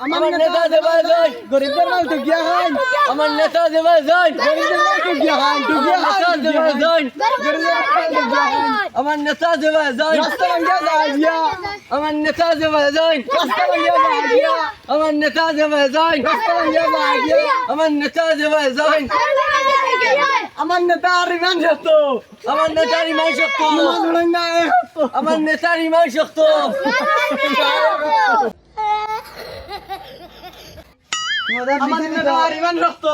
আমার নেতা দেবা যাই গরিবদের মাল তো গিয়া খাই আমার নেতা দেবা যাই গরিবদের মাল তো গিয়া খাই তো গিয়া নেতা দেবা যাই গরিবদের মাল তো গিয়া খাই আমার নেতা দেবা যাই রাস্তা ভাঙ্গা যাইয়া আমার নেতা দেবা যাই রাস্তা ভাঙ্গা যাইয়া আমার নেতা দেবা যাই রাস্তা ভাঙ্গা যাইয়া আমার নেতা দেবা যাই আমার নেতা রিমান শক্ত আমার নেতা রিমান শক্ত আমার নেতা রিমান শক্ত আমার নেতা রিমান শক্ত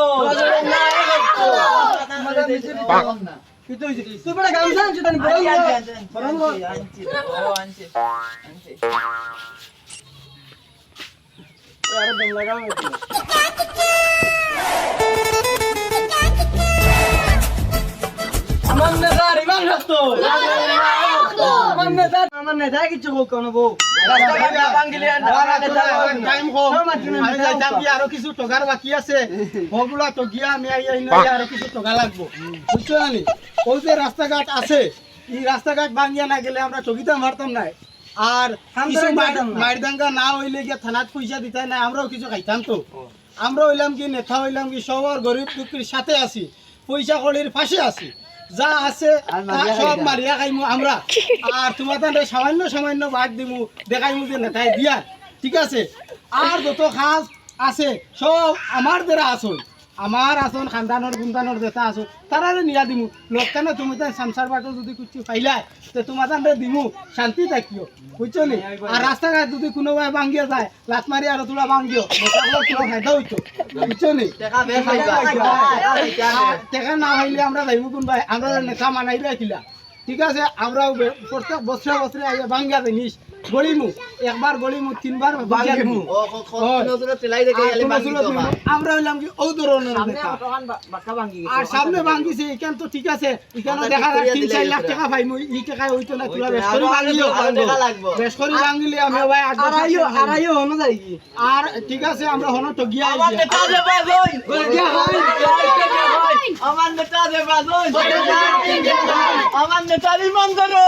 তুই বড় গামছা আনছিস তাই আরে দম লাগাও আমার নেতা রিমান শক্ত আমার নেতা কিছু হোক কেন বউ আরো কিছু টকার বাকি আছে বগুলা তো গিয়া আমি আরো কিছু টাকা লাগবো বুঝছো না ওই যে রাস্তাঘাট আছে এই রাস্তাঘাট ভাঙিয়া না গেলে আমরা চকিতে মারতাম না আর কিছু মারদাঙ্গা না হইলে গিয়ে থানাত পয়সা দিতে না আমরাও কিছু খাইতাম তো আমরা হইলাম কি নেতা হইলাম কি সবার গরিব দুঃখীর সাথে আছি পয়সা কড়ির পাশে আছি যা আছে সব মারিয়া খাইমু আমরা আর তোমার তাহলে সামান্য সামান্য বাদ দিমু দেখাইমু যে নেতাই দিয়া ঠিক আছে আর যত খাস আছে সব আমার দ্বারা আসল আমার আসন খানদানোর গুন্দানোর যেটা আসো তারারে নিয়া দিমু লোকখানে তুমি তাই সংসার বাটো যদি কিছু পাইলাই তো তোমার তাহলে দিমু শান্তি থাকিও বুঝছো নি আর রাস্তাঘাট যদি কোনোভাবে ভাঙ্গিয়া যায় লাত মারি আর তোলা ভাঙ্গিও ফায়দা হইতো বুঝছো নি টাকা না হইলে আমরা যাইবো কোন ভাই আমরা নেতা মানাই রাখিলা ঠিক আছে আমরাও প্রত্যেক বছরে বছরে ভাঙ্গিয়া জিনিস গড়িমু একবার গড়িমু তিনবার ভাঙ্গিমু আমরা হইলাম কি ও ধরনের আর সামনে ভাঙ্গিছে এখান তো ঠিক আছে এখানে দেখা যায় 3-4 লাখ টাকা পাইমু এই টাকায় হইতো না তুলা বেশ করে ভাঙ্গিও বেশ করে ভাঙ্গিলে আমি ভাই আড়াইও হনো যাই আর ঠিক আছে আমরা হনো তো গিয়া আমার নেতা দেবা যাই আমার নেতা দেবা যাই আমার নেতা রিমান করো